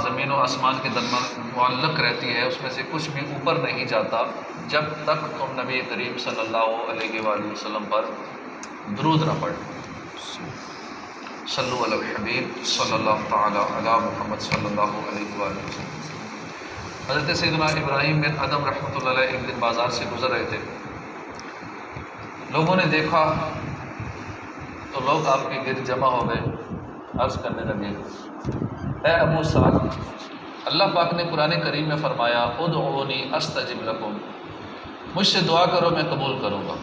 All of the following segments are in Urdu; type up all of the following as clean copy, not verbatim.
زمین و آسمان کے درمیان معلق رہتی ہے، اس میں سے کچھ بھی اوپر نہیں جاتا جب تک تم نبی کریم صلی اللہ علیہ وآلہ وسلم پر درود نہ پڑھ۔ صلو علی الحبیب صلی اللہ تعالی علی محمد صلی اللہ علیہ وآلہ وسلم۔ حضرت سیدنا ابراہیم بن ادم رحمۃ اللہ علیہ ایک دن بازار سے گزر رہے تھے، لوگوں نے دیکھا تو لوگ آپ کے گرد جمع ہو گئے، عرض کرنے لگے، اے ابو سعد، اللہ پاک نے قرآن کریم میں فرمایا ادعونی استجب لکم، مجھ سے دعا کرو میں قبول کروں گا۔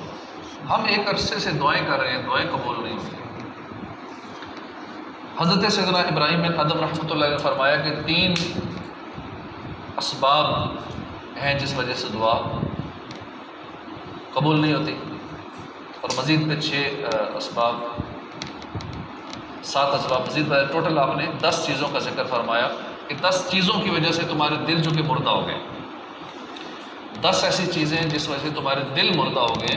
ہم ایک عرصے سے دعائیں کر رہے ہیں، دعائیں قبول نہیں ہوتی۔ حضرت سیدنا ابراہیم بن ادم رحمۃ اللہ علیہ نے فرمایا کہ 3 اسباب ہیں جس وجہ سے دعا قبول نہیں ہوتی، اور مزید پہ 6 اسباب 7 اسباب مزید بتائے، ٹوٹل آپ نے 10 چیزوں کا ذکر فرمایا کہ 10 چیزوں کی وجہ سے تمہارے دل جو کہ مردہ ہو گئے، 10 ایسی چیزیں جس وجہ سے تمہارے دل مردہ ہو گئے،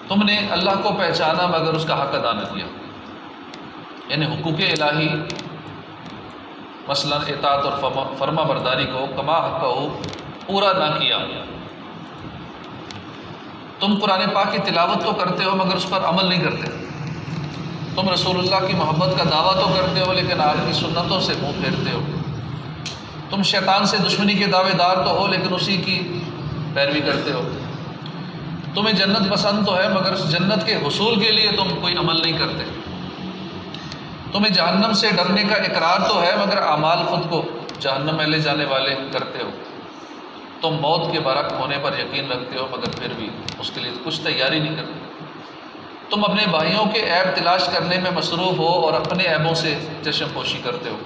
تم نے اللہ کو پہچانا مگر اس کا حق ادا نہ کیا، یعنی حقوق الہی مثلا اطاعت اور فرما برداری کو کما حق ہو پورا نہ کیا۔ تم قرآن پاک کی تلاوت تو کرتے ہو مگر اس پر عمل نہیں کرتے، تم رسول اللہ کی محبت کا دعویٰ تو کرتے ہو لیکن آپ کی سنتوں سے منہ پھیرتے ہو، تم شیطان سے دشمنی کے دعوے دار تو ہو لیکن اسی کی پیروی کرتے ہو، تمہیں جنت پسند تو ہے مگر اس جنت کے حصول کے لیے تم کوئی عمل نہیں کرتے، تمہیں جہنم سے ڈرنے کا اقرار تو ہے مگر اعمال خود کو جہنم میں لے جانے والے کرتے ہو، تم موت کے برحق ہونے پر یقین رکھتے ہو مگر پھر بھی اس کے لیے کچھ تیاری نہیں کرتے، تم اپنے بھائیوں کے عیب تلاش کرنے میں مصروف ہو اور اپنے عیبوں سے چشم پوشی کرتے ہو،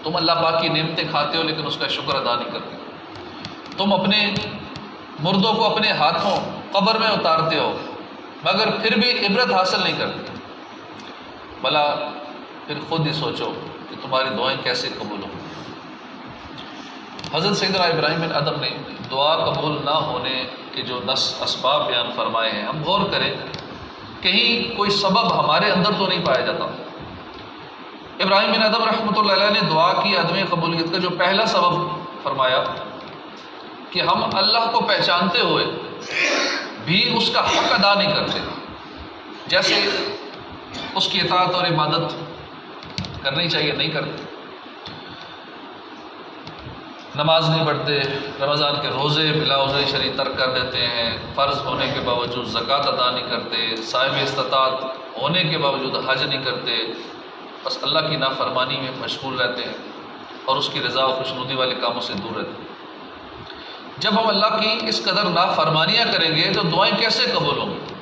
تم اللہ پاک کی نعمتیں کھاتے ہو لیکن اس کا شکر ادا نہیں کرتے، تم اپنے مردوں کو اپنے ہاتھوں قبر میں اتارتے ہو مگر پھر بھی عبرت حاصل نہیں کرتے، بھلا پھر خود ہی سوچو کہ تمہاری دعائیں کیسے قبول ہوں۔ حضرت سیدنا ابراہیم بن ادم نے دعا قبول نہ ہونے کے جو 10 اسباب بیان فرمائے ہیں، ہم غور کریں کہیں کوئی سبب ہمارے اندر تو نہیں پایا جاتا۔ ابراہیم بن ادم رحمۃ اللہ علیہ نے دعا کی عدم قبولیت کا جو پہلا سبب فرمایا کہ ہم اللہ کو پہچانتے ہوئے بھی اس کا حق ادا نہیں کرتے، جیسے اس کی اطاعت اور عبادت کرنی چاہیے نہیں کرتے، نماز نہیں پڑھتے، رمضان کے روزے بلا عذر شرعی ترک کر دیتے ہیں، فرض ہونے کے باوجود زکوٰۃ ادا نہیں کرتے، صاحب استطاعت ہونے کے باوجود حج نہیں کرتے، بس اللہ کی نافرمانی میں مشغول رہتے ہیں اور اس کی رضا و خوشنودی والے کاموں سے دور رہتے ہیں۔ جب ہم اللہ کی اس قدر نافرمانیاں کریں گے تو دعائیں کیسے قبول ہوں گی؟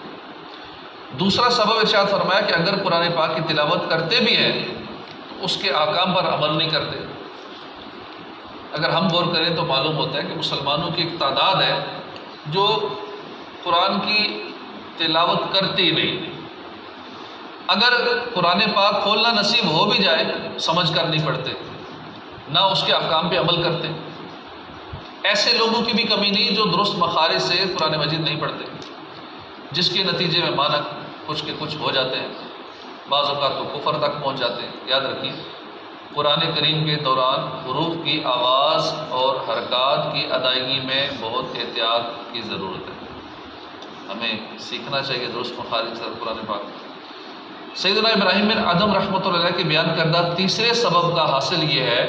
دوسرا سبب ارشاد فرمایا کہ اگر قرآن پاک کی تلاوت کرتے بھی ہیں تو اس کے احکام پر عمل نہیں کرتے۔ اگر ہم غور کریں تو معلوم ہوتا ہے کہ مسلمانوں کی ایک تعداد ہے جو قرآن کی تلاوت کرتی نہیں، اگر قرآن پاک کھولنا نصیب ہو بھی جائے سمجھ کر نہیں پڑھتے، نہ اس کے احکام پہ عمل کرتے۔ ایسے لوگوں کی بھی کمی نہیں جو درست مخارج سے قرآن مجید نہیں پڑھتے، جس کے نتیجے میں معنی کچھ کے کچھ ہو جاتے ہیں، بعض اوقات تو کفر تک پہنچ جاتے ہیں۔ یاد رکھیے قرآن کریم کے دوران حروف کی آواز اور حرکات کی ادائیگی میں بہت احتیاط کی ضرورت ہے، ہمیں سیکھنا چاہیے درست مخارج سے قرآن پاک۔ سیدنا ابراہیم بن ادم رحمۃ اللہ علیہ کے بیان کردہ تیسرے سبب کا حاصل یہ ہے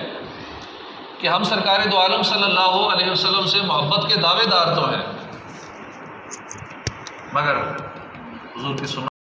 کہ ہم سرکار دو عالم صلی اللہ علیہ وسلم سے محبت کے دعوے دار تو ہیں مگر حضور کی سنت